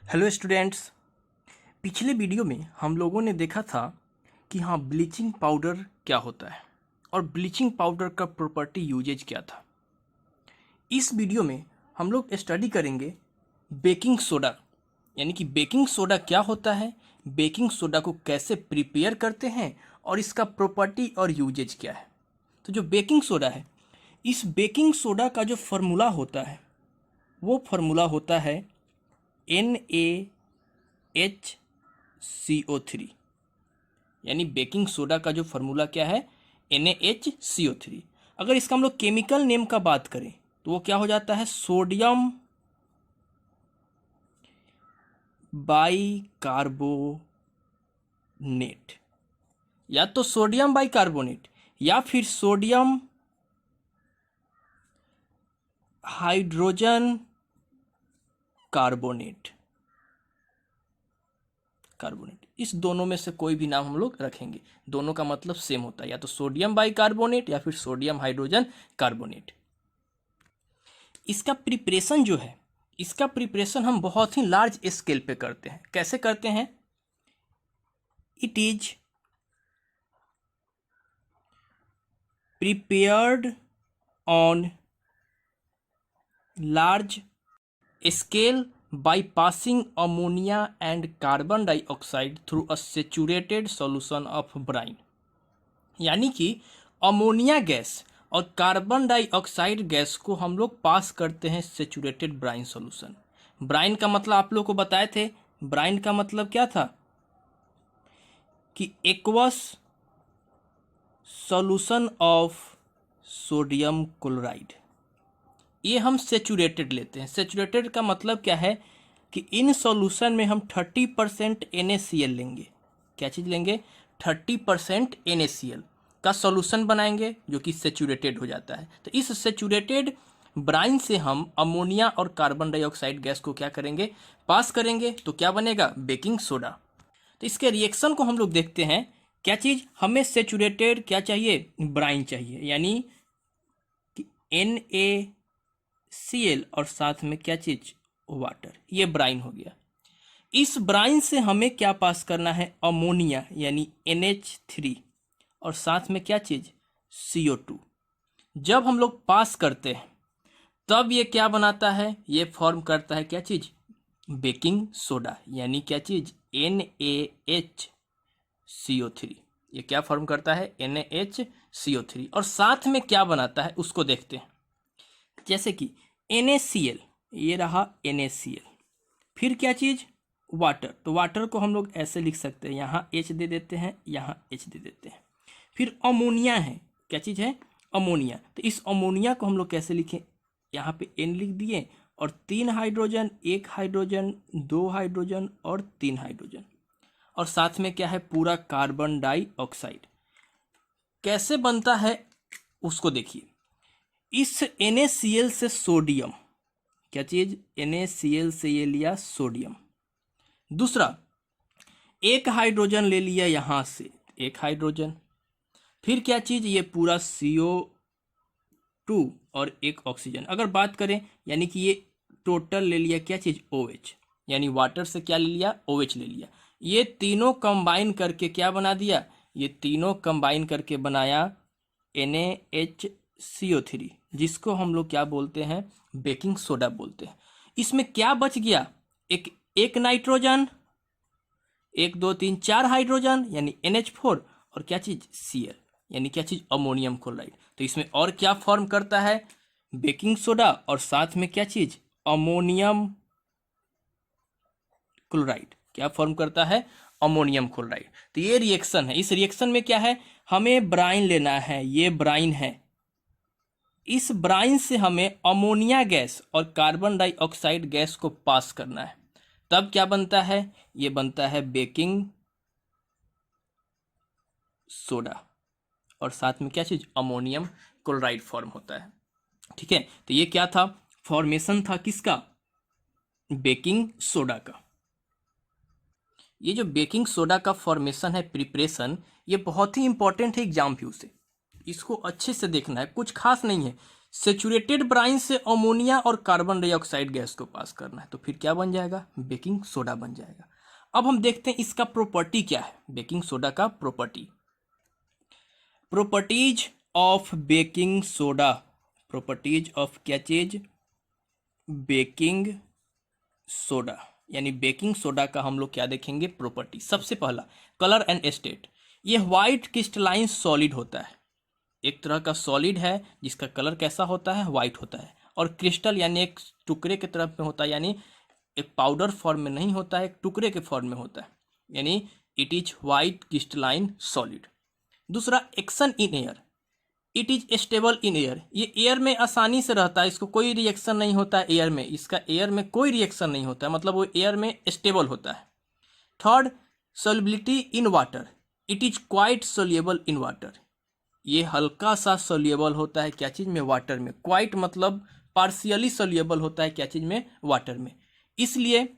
Hello students. पिछले video में हम लोगों ने देखा था कि हाँ ब्लीचिंग पाउडर क्या होता है और ब्लीचिंग पाउडर का प्रॉपर्टी यूजेज क्या था। इस वीडियो में हम लोग स्टडी करेंगे बेकिंग सोडा, यानी कि बेकिंग सोडा क्या होता है, बेकिंग सोडा को कैसे प्रिपेयर करते हैं और इसका प्रॉपर्टी और यूजेज क्या है। तो जो बेकिंग सोडा है, इस बेकिंग सोडा का जो फार्मूला होता है वो फार्मूला होता है NaHCO3, यानी बेकिंग सोडा का जो फार्मूला क्या है NaHCO3। अगर इसका हम लोग केमिकल नेम का बात करें तो वो क्या हो जाता है, सोडियम बाइकार्बोनेट, या तो सोडियम बाइकार्बोनेट या फिर सोडियम हाइड्रोजन कार्बोनेट। इस दोनों में से कोई भी नाम हम लोग रखेंगे, दोनों का मतलब सेम होता है, या तो सोडियम बाइकार्बोनेट या फिर सोडियम हाइड्रोजन कार्बोनेट। इसका प्रिपरेशन जो है, इसका प्रिपरेशन हम बहुत ही लार्ज स्केल पे करते हैं। कैसे करते हैं? It is prepared on large scale by passing ammonia and carbon dioxide through a saturated solution of brine, यानी कि अमोनिया गैस और कार्बन डाइऑक्साइड गैस को हम लोग पास करते हैं सेचुरेटेड ब्राइन सॉल्यूशन। ब्राइन का मतलब आप लोग को बताए थे, ब्राइन का मतलब क्या था कि aqueous solution of sodium chloride. ये हम सेचुरेटेड लेते हैं। सेचुरेटेड का मतलब क्या है कि इन सॉल्यूशन में हम 30% NaCl लेंगे। क्या चीज़ लेंगे? 30% NaCl का सॉल्यूशन बनाएंगे जो कि सेचुरेटेड हो जाता है। तो इस सेचुरेटेड ब्राइन से हम अमोनिया और कार्बन डाइऑक्साइड गैस को क्या करेंगे, पास करेंगे। तो क्या बनेगा? Baking soda. तो इसके रिएक्शन को हम लोग देखते हैं। क्या चीज़ हमें? सेचुरेटेड क्या चाहिए? ब्राइन चाहिए, यानी कि NaCl और साथ में क्या चीज? वाटर। ये ब्राइन हो गया। इस ब्राइन से हमें क्या पास करना है? अमोनिया, यानी NH3 और साथ में क्या चीज? CO2। जब हम लोग पास करते हैं तब ये क्या बनाता है? ये फॉर्म करता है क्या चीज? बेकिंग सोडा, यानी क्या चीज? NaHCO3। ये क्या फॉर्म करता है? NaHCO3। और साथ में क्या बनाता है उसको देखते हैं। जैसे कि NaCl, ये रहा NaCl, फिर क्या चीज? वाटर। तो वाटर को हम लोग ऐसे लिख सकते हैं, यहाँ H दे देते हैं, यहाँ H दे देते हैं। फिर अमोनिया है। क्या चीज है? अमोनिया। तो इस अमोनिया को हम लोग कैसे लिखें? यहाँ पे N लिख दिए और 3 हाइड्रोजन, 1 हाइड्रोजन, 2 हाइड्रोजन और 3 हाइड्रोजन, और साथ में क्या है? पूरा कार्बन डाइऑक्साइड। कैसे बनता है उसको देखिए। इस NaCl से सोडियम, क्या चीज? NaCl से ये लिया सोडियम। दूसरा, एक हाइड्रोजन ले लिया यहां से, एक हाइड्रोजन। फिर क्या चीज? ये पूरा CO2 और एक ऑक्सीजन। अगर बात करें, यानी कि ये टोटल ले लिया क्या चीज? OH, यानी वाटर से क्या ले लिया? OH ले लिया। ये तीनों कंबाइन करके क्या बना दिया? ये तीनों कंबाइन करके बनाया NaHCO3, जिसको हम लोग क्या बोलते हैं? बेकिंग सोडा बोलते हैं। इसमें क्या बच गया? एक नाइट्रोजन, 1 2 3 4 हाइड्रोजन, यानी NH4, और क्या चीज? Cl, यानी क्या चीज? Ammonium chloride. तो इसमें और क्या फॉर्म करता है? बेकिंग सोडा और साथ में क्या चीज? Ammonium chloride. क्या फॉर्म करता है? Ammonium chloride. तो ये रिएक्शन है। इस रिएक्शन में क्या है? हमें ब्राइन लेना है, ये ब्राइन है। इस ब्राइन से हमें अमोनिया गैस और कार्बन डाइऑक्साइड गैस को पास करना है। तब क्या बनता है? ये बनता है बेकिंग सोडा, और साथ में क्या चीज? अमोनियम क्लोराइड फॉर्म होता है। ठीक है, तो ये क्या था? फॉर्मेशन था किसका? बेकिंग सोडा का। ये जो बेकिंग सोडा का फॉर्मेशन है, प्रिपरेशन, ये बहुत ही इंपॉर्टेंट है एग्जाम व्यू से। इसको अच्छे से देखना है, कुछ खास नहीं है, सेचुरेटेड ब्राइन से अमोनिया और कार्बन डाइऑक्साइड गैस को पास करना है, तो फिर क्या बन जाएगा, बेकिंग सोडा बन जाएगा। अब हम देखते हैं इसका प्रॉपर्टी क्या है, बेकिंग सोडा का property. Properties of baking soda, properties of क्या चीज, बेकिंग सोडा, यानी बेकिंग सोडा का हम लोग क्या देखेंगे, प्रॉपर्टी। सबसे पहला कलर एंड स्टेट, ये व्हाइट क्रिस्टलाइन सॉलिड होता है, एक तरह का सॉलिड है जिसका कलर कैसा होता है, व्हाइट होता है, और क्रिस्टल यानी एक टुकड़े के तरफ में होता है, यानी एक पाउडर फॉर्म में नहीं होता है, एक टुकड़े के फॉर्म में होता है, यानी it is white crystalline solid. दूसरा action in air, it is stable in air, ये एयर में आसानी से रहता है, इसको कोई रिएक्शन नहीं होता है एयर में, इसका एयर में कोई रिएक्शन नहीं होता है, मतलब वो एयर में स्टेबल होता है। Third solubility in water, it is quite soluble in water, ये हल्का सा सोल्यूबल होता है क्या चीज़ में, वाटर में। क्वाइट मतलब पार्शियली सोल्यूबल होता है क्या चीज़ में, वाटर में। इसलिए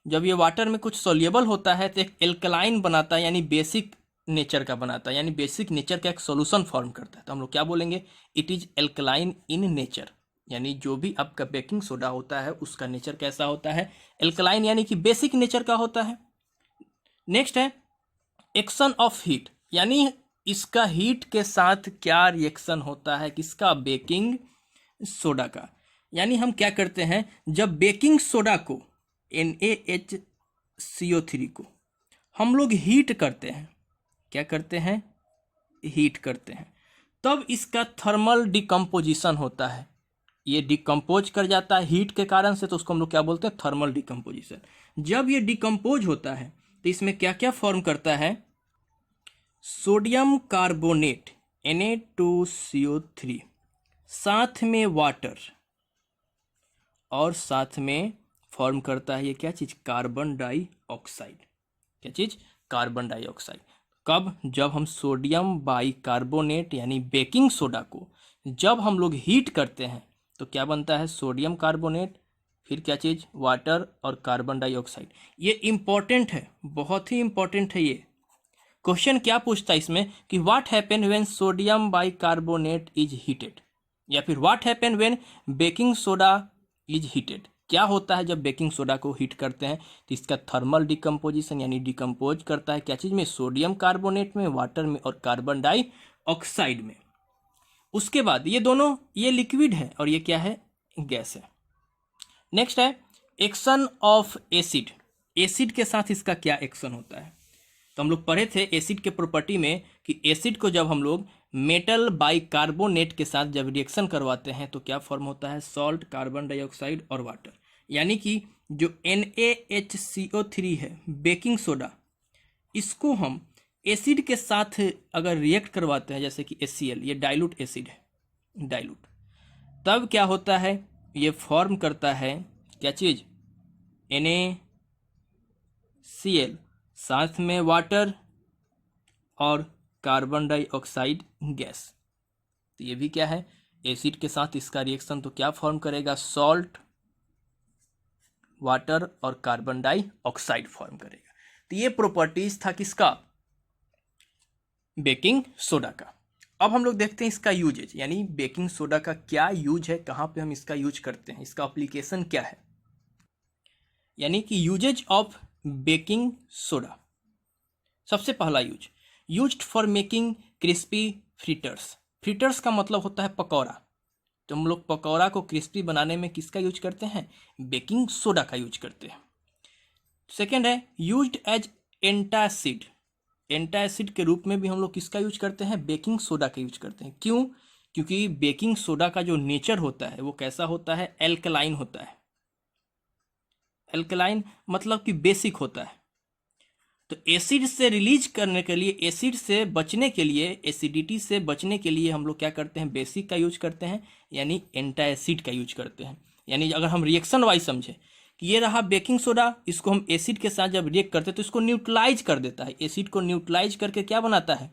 जब ये वाटर में कुछ सोल्यूबल होता है तो एक एल्कलाइन बनाता है, यानी बेसिक नेचर का बनाता है, यानी बेसिक नेचर का एक सॉल्यूशन फॉर्म करता है, तो हम लोग क्या बोलेंगे, it is alkaline in nature, यानी जो भी आपका बेकिंग सोडा होता है उसका नेचर कैसा होता है, एल्कलाइन, यानी कि बेसिक नेचर का होता है। नेक्स्ट है एक्शन ऑफ हीट, यानी इसका हीट के साथ क्या रिएक्शन होता है, किसका, बेकिंग सोडा का। यानी हम क्या करते हैं, जब बेकिंग सोडा को NaHCO3 को हम लोग हीट करते हैं, क्या करते हैं, हीट करते हैं, तब इसका थर्मल डिकम्पोजिशन होता है, ये डिकम्पोज कर जाता है हीट के कारण से, तो उसको हम लोग क्या बोलते हैं, थर्मल डिकम्पोजिशन। जब ये डिकम्पोज होता है तो इसमें क्या क्या फॉर्म करता है, सोडियम कार्बोनेट Na2CO3, साथ में वाटर, और साथ में फॉर्म करता है ये क्या चीज़, कार्बन डाइऑक्साइड, क्या चीज़, कार्बन डाइऑक्साइड। कब, जब हम सोडियम बाइकार्बोनेट यानी बेकिंग सोडा को जब हम लोग हीट करते हैं तो क्या बनता है, सोडियम कार्बोनेट, फिर क्या चीज़, वाटर और कार्बन डाइऑक्साइड। ये इम्पॉर्टेंट है, बहुत ही इम्पॉर्टेंट है ये। क्वेश्चन क्या पूछता है इसमें कि what happen when sodium bicarbonate is heated, या फिर what happen when baking soda is heated, क्या होता है जब बेकिंग सोडा को हीट करते हैं, तो इसका थर्मल डिकम्पोजिशन, यानी डिकम्पोज करता है क्या चीज़ में, सोडियम कार्बोनेट में, वाटर में और कार्बन डाइऑक्साइड में। उसके बाद ये दोनों, ये लिक्विड है और ये क्या है, गैस है। नेक्स्ट है एक्शन ऑफ एसिड, एसिड के साथ इसका क्या एक्शन होता है, तो हम लोग पढ़े थे एसिड के प्रॉपर्टी में कि एसिड को जब हम लोग मेटल बाइकार्बोनेट के साथ जब रिएक्शन करवाते हैं तो क्या फॉर्म होता है, सॉल्ट, कार्बन डाइऑक्साइड और वाटर। यानी कि जो NaHCO3 है बेकिंग सोडा, इसको हम एसिड के साथ अगर रिएक्ट करवाते हैं, जैसे कि HCl, ये डाइल्यूट एसिड है, डाइल्यूट, तब क्या होता है, ये फॉर्म करता है क्या चीज़, NaCl, साथ में वाटर और कार्बन डाइऑक्साइड गैस। तो ये भी क्या है, एसिड के साथ इसका रिएक्शन, तो क्या फॉर्म करेगा, सॉल्ट, वाटर और कार्बन डाइऑक्साइड फॉर्म करेगा। तो ये प्रॉपर्टीज था किसका, बेकिंग सोडा का। अब हम लोग देखते हैं इसका यूजेज, यानी बेकिंग सोडा का क्या यूज है, कहाँ पे हम इसका यूज करते हैं, इसका एप्लीकेशन क्या है। यानी कि यूजेज ऑफ बेकिंग सोडा, सबसे पहला used for making crispy fritters, fritters का मतलब होता है पकौड़ा, तो हम लोग पकौड़ा को क्रिस्पी बनाने में किसका यूज करते हैं, बेकिंग सोडा का यूज करते हैं। सेकेंड है यूज्ड एज एंटासिड, एंटासिड के रूप में भी हम लोग किसका यूज करते हैं, बेकिंग सोडा का यूज करते हैं। क्यों, क्योंकि बेकिंग सोडा का जो नेचर होता है वो कैसा होता है, एल्कलाइन होता है, एल्कलाइन मतलब कि बेसिक होता है। तो एसिड से रिलीज करने के लिए, एसिड से बचने के लिए, एसिडिटी से बचने के लिए हम लोग क्या करते हैं, बेसिक का यूज करते हैं, यानी एंटासिड का यूज करते हैं। यानी अगर हम रिएक्शन वाइज समझे कि ये रहा बेकिंग सोडा, इसको हम एसिड के साथ जब रिएक्ट करते हैं तो इसको न्यूट्रलाइज कर देता है, एसिड को न्यूट्रलाइज करके क्या बनाता है,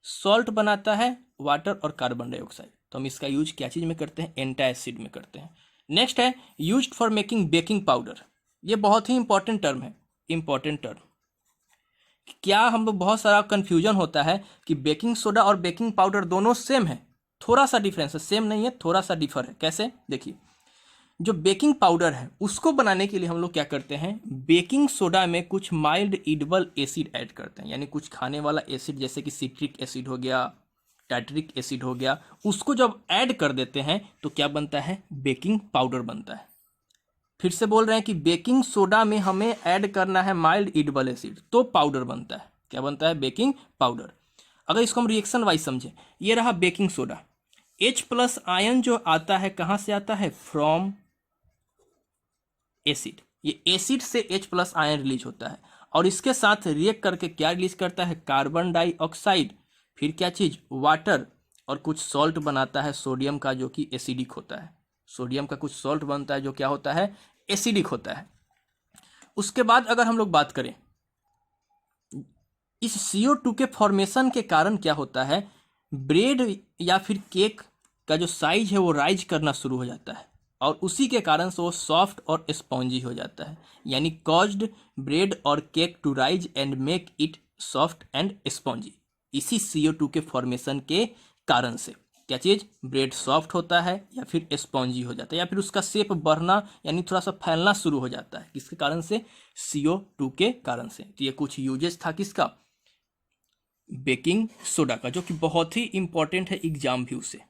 सॉल्ट बनाता है, वाटर और कार्बन डाइऑक्साइड। तो हम इसका यूज क्या चीज़ में करते हैं, एंटासिड में करते हैं। नेक्स्ट है used for making baking powder, ये बहुत ही इंपॉर्टेंट टर्म है, इंपॉर्टेंट टर्म। क्या हम लोग बहुत सारा कंफ्यूजन होता है कि बेकिंग सोडा और बेकिंग पाउडर दोनों सेम है, थोड़ा सा डिफरेंस है, सेम नहीं है, थोड़ा सा डिफर है। कैसे? देखिए, जो बेकिंग पाउडर है उसको बनाने के लिए हम लोग क्या करते हैं, बेकिंग सोडा में कुछ माइल्ड ईडेबल एसिड ऐड करते हैं, यानी कुछ खाने वाला एसिड जैसे कि सिट्रिक एसिड हो गया, टाइट्रिक एसिड हो गया, उसको जब ऐड कर देते हैं तो क्या बनता है, बेकिंग पाउडर बनता है। फिर से बोल रहे हैं कि बेकिंग सोडा में हमें ऐड करना है माइल्ड ईडेबल एसिड, तो पाउडर बनता है। क्या बनता है? Baking powder. अगर इसको हम रिएक्शन वाइज समझें, ये रहा बेकिंग सोडा, H+ आयन जो आता है कहाँ से आता है, फ्रॉम एसिड। ये एसिड से H+ आयन रिलीज होता है और इसके साथ रिएक्ट करके क्या रिलीज करता है, कार्बन डाइऑक्साइड, फिर क्या चीज, वाटर, और कुछ सॉल्ट बनाता है सोडियम का जो कि एसिडिक होता है। सोडियम का कुछ सॉल्ट बनता है जो क्या होता है, एसिडिक होता है। उसके बाद अगर हम लोग बात करें, इस CO2 के फॉर्मेशन के कारण क्या होता है, ब्रेड या फिर केक का जो साइज है वो राइज करना शुरू हो जाता है और उसी के कारण से वो सॉफ्ट और स्पॉन्जी हो जाता है। यानी कॉज्ड ब्रेड और cake to rise and make it soft and spongy. इसी CO2 के फॉर्मेशन के कारण से क्या चीज़, ब्रेड सॉफ्ट होता है या फिर स्पॉन्जी हो जाता है या फिर उसका शेप बढ़ना यानी थोड़ा सा फैलना शुरू हो जाता है। किसके कारण से? CO2 के कारण से। तो ये कुछ यूजेस था किसका, बेकिंग सोडा का, जो कि बहुत ही इंपॉर्टेंट है एग्जाम व्यू से।